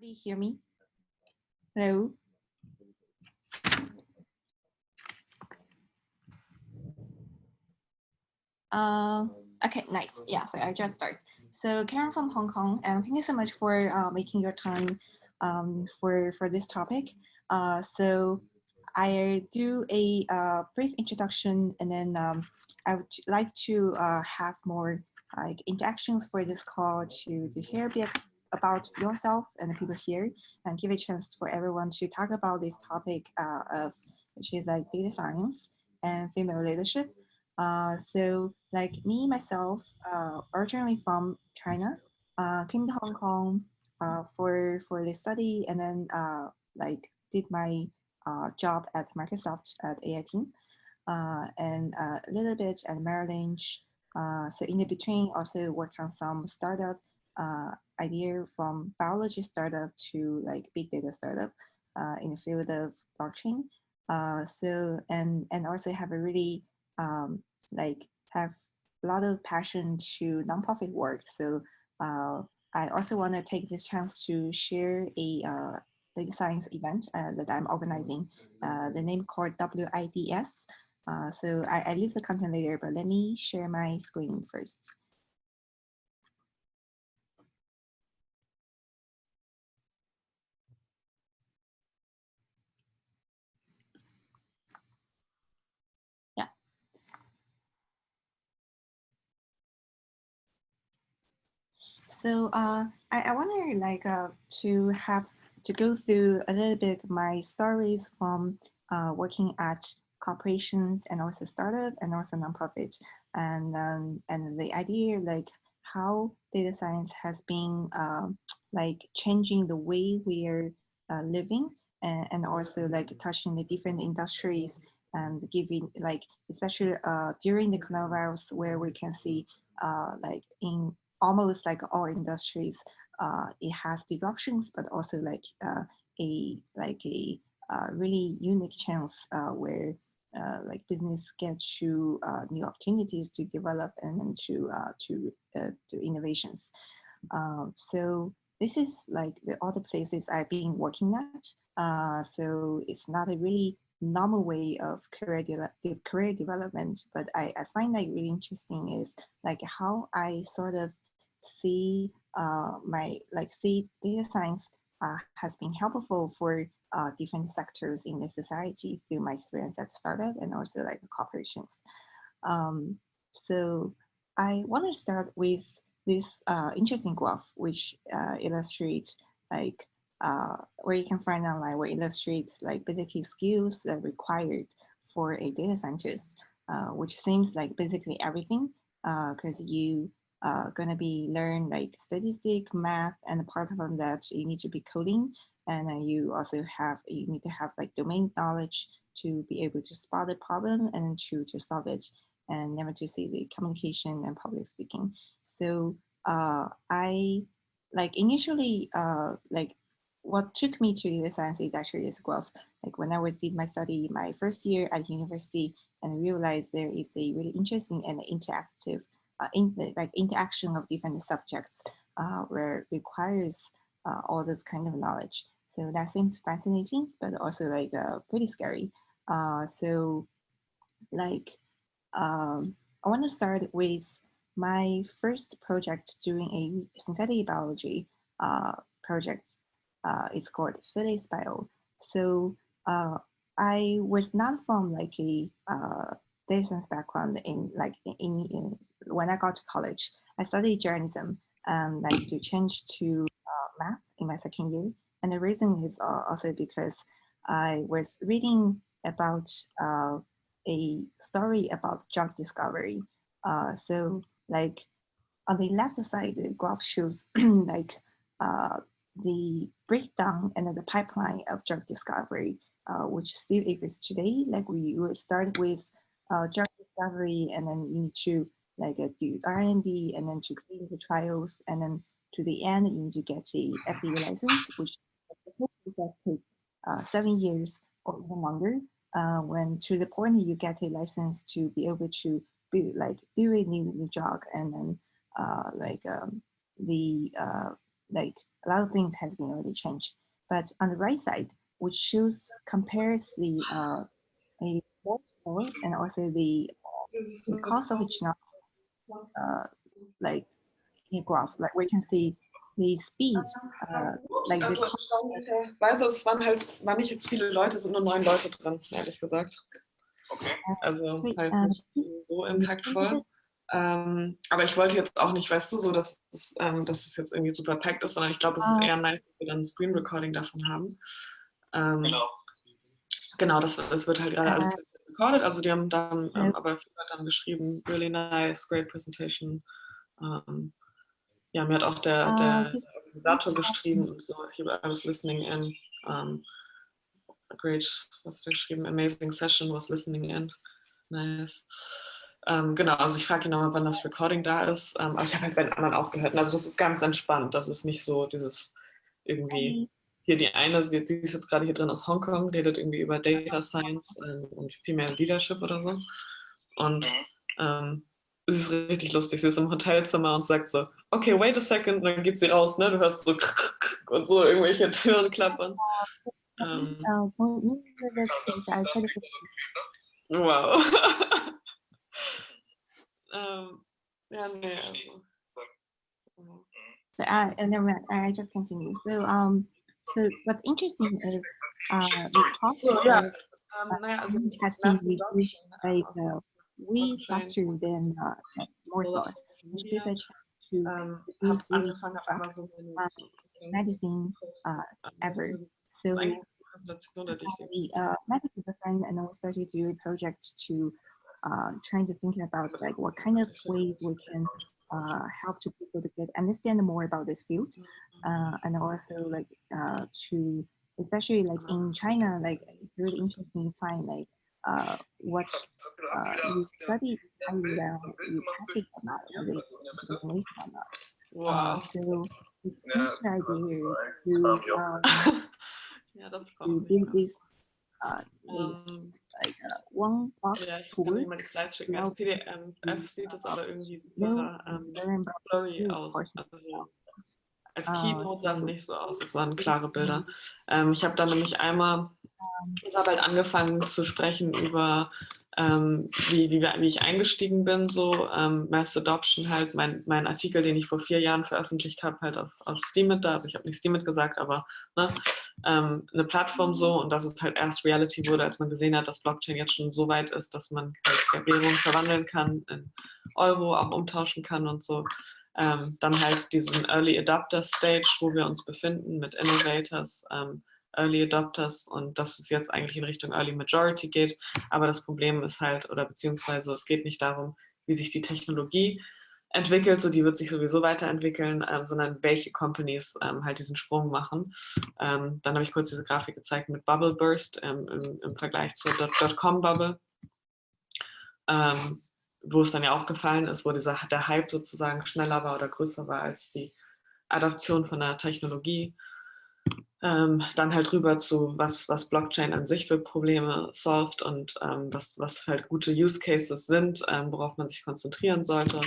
Everybody hear me? Hello? Okay, nice. Yeah, so I just start. So Karen from Hong Kong, and thank you so much for making your time for this topic. So I do a brief introduction, and then I would like to have more like interactions for this call to hear a bit about yourself and the people here, and give a chance for everyone to talk about this topic of which is like data science and female leadership. So like me, myself, originally from China, came to Hong Kong for the study and then like did my job at Microsoft at AIT and a little bit at Merrill Lynch. So in the between also worked on some startup idea from biology startup to like big data startup in the field of blockchain. And also have a really like have a lot of passion to nonprofit work. So I also want to take this chance to share a data science event that I'm organizing. The name called WIDS. So I leave the content later, but let me share my screen first. Yeah. So I want to like to go through a little bit my stories from working at corporations and also startup and also nonprofit, and the idea like how data science has been like changing the way we are living, and also like touching the different industries and giving like especially during the coronavirus where we can see like in almost like all industries, it has disruptions, but also like a really unique chance where like business get to new opportunities to develop and then to do innovations. So this is like the other places I've been working at. So it's not a really normal way of career development, but I find like really interesting is like how I sort of see my like see data science has been helpful for different sectors in the society through my experience at startup and also like corporations. Um, so I want to start with this interesting graph, which illustrates like where you can find online, where illustrates like basically skills that are required for a data scientist, which seems like basically everything, because you gonna be learn like statistic, math, and apart from that, you need to be coding, and then you also you need to have like domain knowledge to be able to spot the problem and to solve it, and never to see the communication and public speaking. So I like initially like what took me to data science is actually this graph. Like when I was did my study my first year at university and realized there is a really interesting and interactive like interaction of different subjects where it requires all this kind of knowledge. So that seems fascinating, but also like pretty scary. So like I want to start with my first project doing a synthetic biology project. It's called Phyllis Bio. So I was not from like a data science background in like in when I got to college. I studied journalism and like to change to math in my second year. And the reason is also because I was reading about a story about drug discovery. So like on the left side, the graph shows like uh, the breakdown and the pipeline of drug discovery, which still exists today. Like we will start with drug discovery, and then you need to like do R&D, and then to clinical trials, and then to the end you need to get a FDA license, which take 7 years or even longer. When to the point you get a license to be able to be like do a new drug, and then like the like lot of things has been already changed. But on the right side, which compares the and also the cost of each like in a graph, like we can see the speed, like the cost. Weiß, es waren nicht jetzt viele Leute, es sind nur 9 Leute drin, ehrlich gesagt. Okay. Also halt nicht so impactvoll. Aber ich wollte jetzt auch nicht, weißt du, so, dass es jetzt irgendwie super packed ist, sondern ich glaube, es ist eher nice, dass wir dann ein Screen Recording davon haben. Genau, das wird halt gerade alles recorded. Also die haben dann aber viel dann geschrieben, really nice, great presentation. Ja, mir hat auch der Organisator geschrieben und so, I was listening in. Great, was hat er geschrieben? Amazing session, was listening in. Nice. Genau, also ich frage ihn nochmal, wann das Recording da ist. Aber ich habe halt bei den anderen auch gehört. Also das ist ganz entspannt. Das ist nicht so dieses irgendwie, hier die eine, die ist jetzt gerade hier drin aus Hongkong, redet irgendwie über Data Science und Female Leadership oder so. Und sie ist richtig lustig. Sie ist im Hotelzimmer und sagt so, okay, wait a second. Und dann geht sie raus, ne? Du hörst so und so irgendwelche Türen klappern. Wow. Ja, nee, also. So, I just continue. So what's interesting is the cost has been reduced like way faster than more stores, which give a chance to use really magazine ever. So we met with a friend and then we started to do a project to trying to think about like what kind of ways we can help to people to get understand more about this field, and also like to especially like in China, like it's really interesting to find like what you study how you pass it or not, whether it's information or not. Wow. So it's the idea to ja, das to build this like one box ja, ich tool. kann dir mal die Slides schicken. Als PDF sieht es aber irgendwie super blurry aus. Also, als Keynote sah es nicht so aus, es waren klare Bilder. Ich habe dann nämlich einmal, ich habe halt angefangen zu sprechen über wie ich eingestiegen bin, so Mass Adoption halt, mein Artikel, den ich vor 4 Jahren veröffentlicht habe, halt auf Steemit da, also ich habe nicht Steemit gesagt, aber ne, eine Plattform so, und dass es halt erst Reality wurde, als man gesehen hat, dass Blockchain jetzt schon so weit ist, dass man halt Währung verwandeln kann, in Euro auch umtauschen kann und so. Dann halt diesen Early Adopter Stage, wo wir uns befinden mit Innovators, Early Adopters, und dass es jetzt eigentlich in Richtung Early Majority geht. Aber das Problem ist halt, oder beziehungsweise es geht nicht darum, wie sich die Technologie entwickelt, so die wird sich sowieso weiterentwickeln, sondern welche Companies halt diesen Sprung machen. Dann habe ich kurz diese Grafik gezeigt mit Bubble Burst im Vergleich zur Dotcom-Bubble, wo es dann ja auch gefallen ist, wo der Hype sozusagen schneller war oder größer war als die Adoption von der Technologie. Dann halt rüber zu, was Blockchain an sich für Probleme solved und was halt gute Use Cases sind, worauf man sich konzentrieren sollte.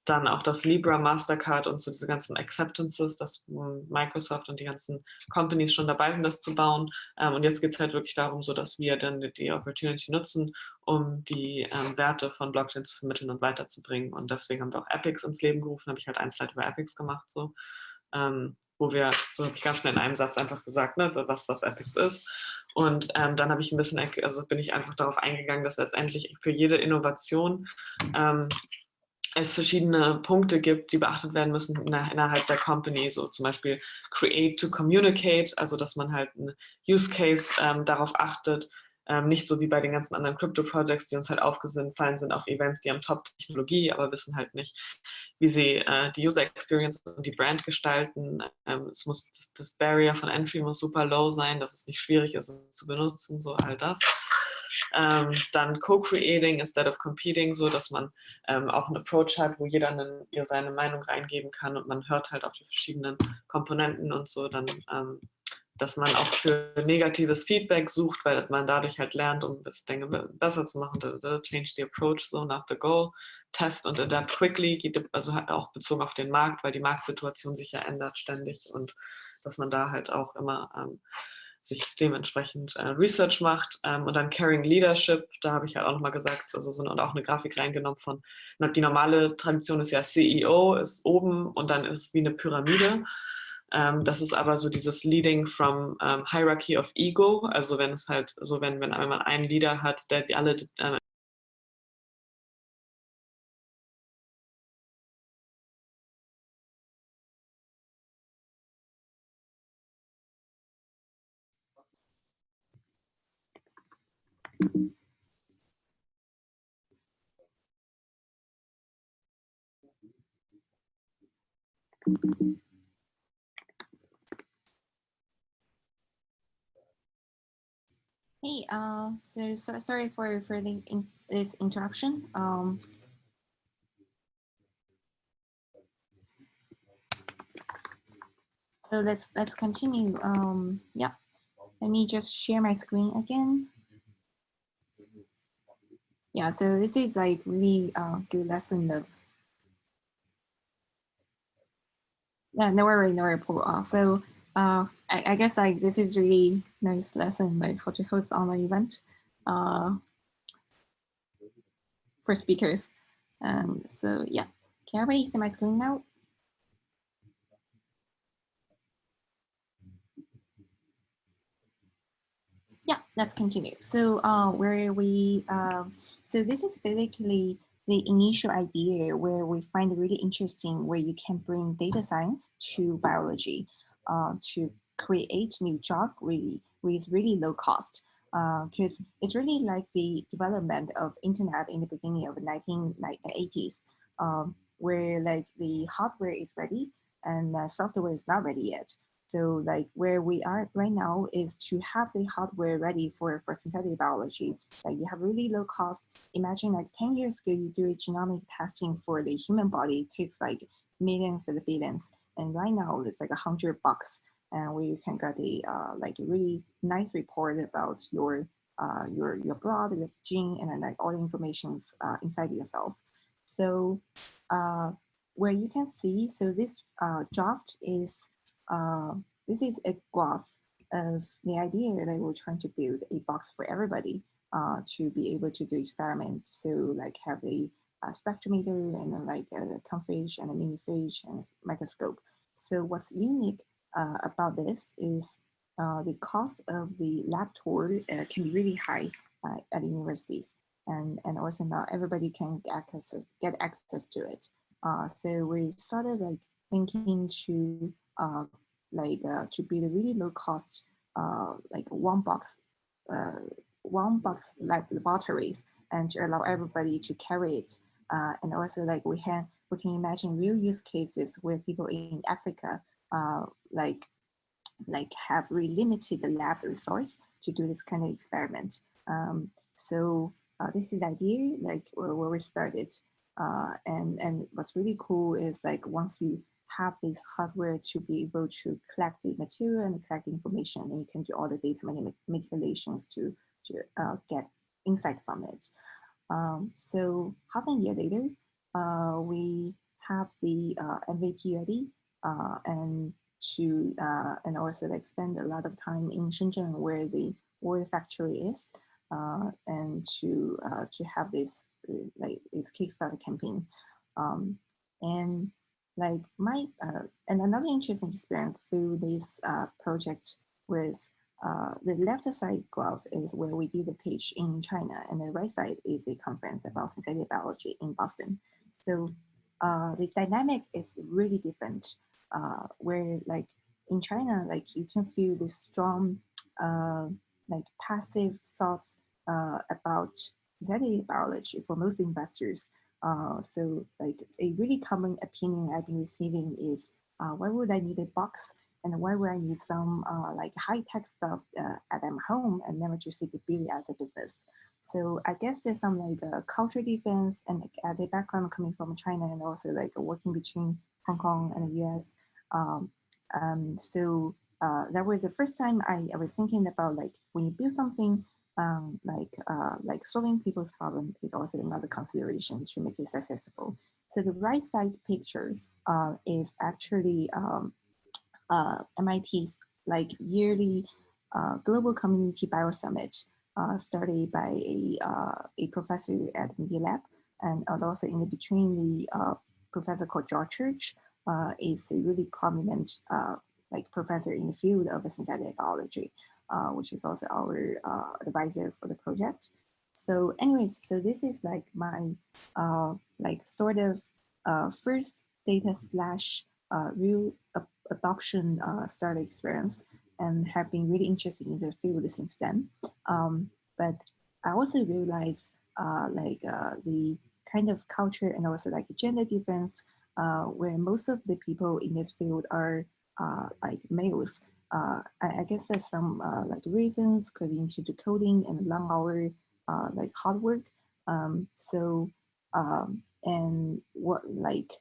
Dann auch das Libra, Mastercard und so diese ganzen Acceptances, dass Microsoft und die ganzen Companies schon dabei sind, das zu bauen. Und jetzt geht es halt wirklich darum, so dass wir dann die Opportunity nutzen, um die Werte von Blockchain zu vermitteln und weiterzubringen. Und deswegen haben wir auch Epics ins Leben gerufen, habe ich halt ein Slide über Epics gemacht, so. Wo wir, so habe ich ganz schnell in einem Satz einfach gesagt, ne, was Epics ist. Und dann habe ich bin ich einfach darauf eingegangen, dass letztendlich für jede Innovation es verschiedene Punkte gibt, die beachtet werden müssen innerhalb der Company, so zum Beispiel Create to Communicate, also dass man halt einen Use Case darauf achtet, nicht so wie bei den ganzen anderen Crypto-Projects, die uns halt aufgefallen sind auf Events, die haben Top-Technologie, aber wissen halt nicht, wie sie die User-Experience und die Brand gestalten. Es muss das Barrier von Entry muss super low sein, dass es nicht schwierig ist, es zu benutzen, so all das. Dann Co-Creating instead of Competing, so dass man auch einen Approach hat, wo jeder seine Meinung reingeben kann und man hört halt auf die verschiedenen Komponenten und so, dann dass man auch für negatives Feedback sucht, weil man dadurch halt lernt, um das Dinge besser zu machen, change the approach, so nach the goal. test und adapt quickly, also halt auch bezogen auf den Markt, weil die Marktsituation sich ja ändert ständig und dass man da halt auch immer sich dementsprechend Research macht und dann Caring Leadership, da habe ich halt auch nochmal gesagt, also so und auch eine Grafik reingenommen von, die normale Tradition ist ja CEO, ist oben und dann ist es wie eine Pyramide. Das ist aber so dieses Leading from Hierarchy of Ego, also wenn es halt so, wenn man einen Leader hat, der die alle Hey, so sorry for this interruption. So let's continue. Yeah, let me just share my screen again. Yeah, so this is like really good lesson of. Yeah, no worry, no worry, Paul. So I guess like this is really nice lesson like how to host online event for speakers. So yeah, can everybody see my screen now? Yeah, let's continue. So so this is basically the initial idea where we find it really interesting where you can bring data science to biology to create new job really with really low cost. Because it's really like the development of internet in the beginning of the 1980s, where like the hardware is ready and software is not ready yet. So like where we are right now is to have the hardware ready for synthetic biology. Like you have really low cost. Imagine like 10 years ago, you do a genomic testing for the human body, it takes like millions and billions. And right now it's like $100 and where you can get a like a really nice report about your blood, your gene, and then like all the information inside yourself. So where you can see, so this draft is this is a graph of the idea that we're trying to build a box for everybody to be able to do experiments. So like have a spectrometer and then like a confage and a miniphage and a microscope. So what's unique about this is the cost of the lab tour can be really high at universities. And also not everybody can get access to it. So we started like thinking to to build a really low cost like uh, one box like batteries and to allow everybody to carry it. And also like we can imagine real use cases where people in Africa uh, like have really limited lab resource to do this kind of experiment. So this is the idea, like where we started. And what's really cool is like once you have this hardware to be able to collect the material and collect the information, and you can do all the data manipulations to get insight from it. So half a year later, we have the MVP ready, and also like spend a lot of time in Shenzhen where the oil factory is, and to have this like this Kickstarter campaign, and like my and another interesting experience through this project was the left side graph is where we did the pitch in China, and the right side is a conference about synthetic biology in Boston. So the dynamic is really different. Where like in China, like you can feel the strong, uh, like passive thoughts about synthetic biology for most investors. So like a really common opinion I've been receiving is, why would I need a box? And why would I need some like high tech stuff at my home and never to see the beauty as a business? So I guess there's some like culture difference and like, the background coming from China and also like working between Hong Kong and the US. Um, so that was the first time I was thinking about like when you build something, like solving people's problem is also another consideration to make it successful. So the right side picture is actually MIT's like yearly global community bio summit started by a professor at Media Lab, and also in the between the professor called George Church is a really prominent like professor in the field of synthetic biology, which is also our advisor for the project. So, anyways, so this is like my like sort of first data slash real adoption startup experience, and have been really interested in the field since then. But I also realized the kind of culture and also like gender difference, where most of the people in this field are like males. I guess there's some like reasons because into the coding and long hour like hard work. And what like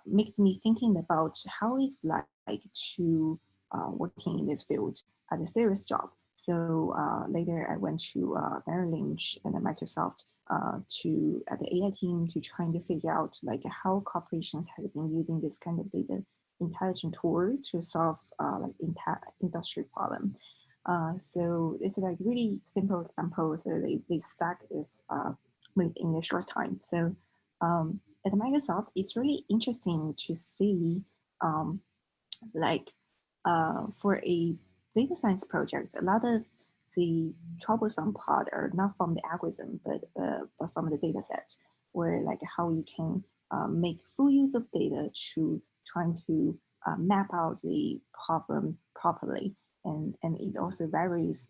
makes me thinking about how it's like to working in this field as a serious job. So later I went to Merrill Lynch and then Microsoft to at the AI team to trying to figure out like how corporations have been using this kind of data intelligent tool to solve industry problem. So it's like really simple example. So they stack is made in a short time. So at Microsoft, it's really interesting to see um, like for a data science project, a lot of the troublesome part are not from the algorithm, but from the data set, where like how you can make full use of data to trying to map out the problem properly, and it also varies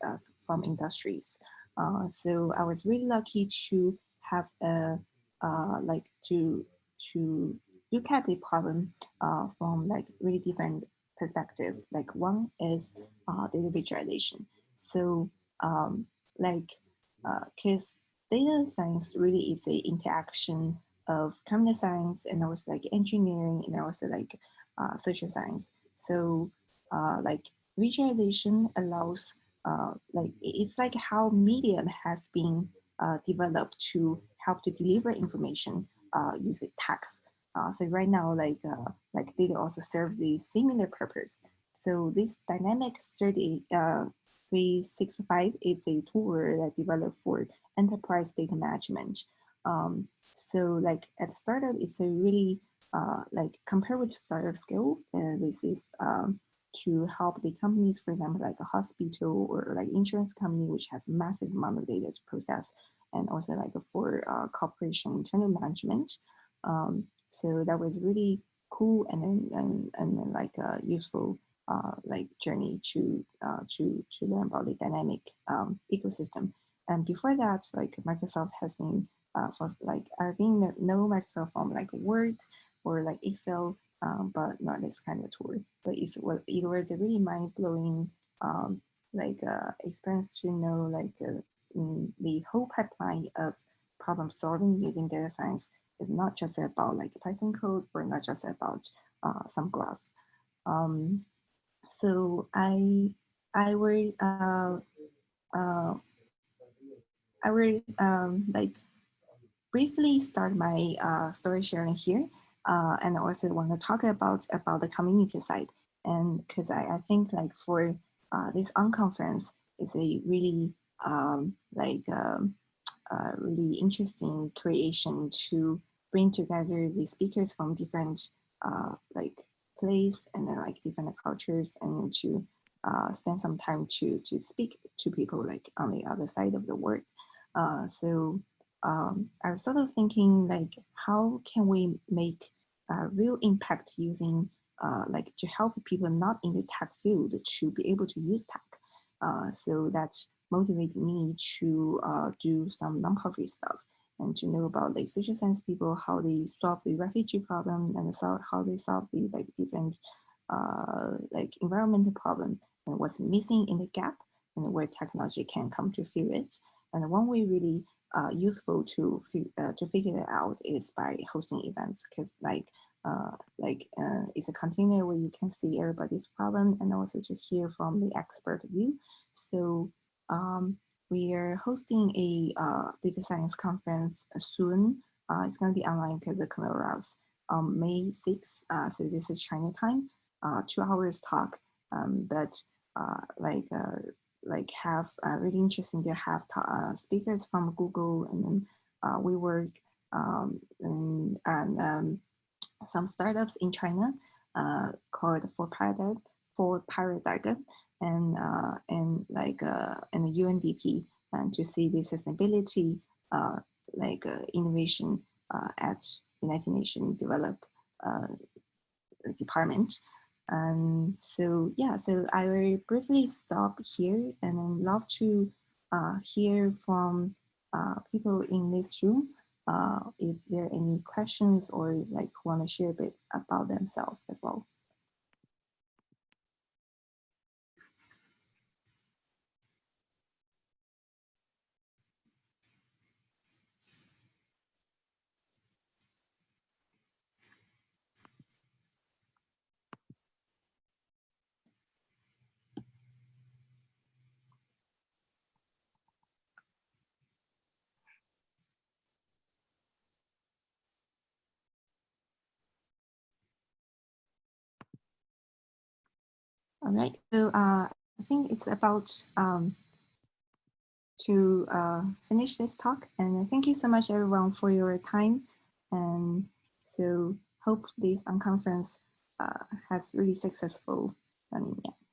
from industries. So I was really lucky to have a like to look at the problem from like really different perspective. Like one is data visualization. So um, like because data science really is a interaction of computer science and also like engineering and also like social science. So like visualization allows like it's like how medium has been developed to help to deliver information using text. So right now, like data also serve the similar purpose. So this dynamic 365 is a tool that developed for enterprise data management. So like at the startup, it's a really like compared with startup scale, this is to help the companies, for example, like a hospital or like insurance company, which has massive amount of data to process, and also like for corporation internal management. So that was really cool and like a useful like journey to learn about the dynamic ecosystem. And before that, like Microsoft has been for like I've been know Microsoft from like Word or like Excel, but not this kind of tool. But it was a really mind blowing experience to know the whole pipeline of problem solving using data science is not just about like Python code or not just about some graph. Um, so I will uh, I will like briefly start my story sharing here, and I also want to talk about the community side, and because I think like for this unconference is a really um, like um, really interesting creation to bring together the speakers from different like place and then like different cultures and to spend some time to speak to people like on the other side of the world. So I was sort of thinking like how can we make a real impact using like to help people not in the tech field to be able to use tech. So that's motivated me to do some nonprofit stuff and to know about like social science people, how they solve the refugee problem and how they solve the like different like environmental problem and what's missing in the gap and where technology can come to fill it. And one way really useful to figure it out is by hosting events because it's a container where you can see everybody's problem and also to hear from the expert view. So um, we are hosting a data science conference soon. It's going to be online because of coronavirus. May 6th, so this is China time, 2 hours talk. But have really interesting to have speakers from Google, and then WeWork, and some startups in China called for Paradigm, and the UNDP, and to see the sustainability innovation at United Nations Develop uh, Department. And so yeah, so I will briefly stop here, and then love to hear from people in this room if there are any questions or like want to share a bit about themselves as well. All right, so I think it's about to finish this talk, and thank you so much everyone for your time, and so hope this conference has really successful running. Yeah.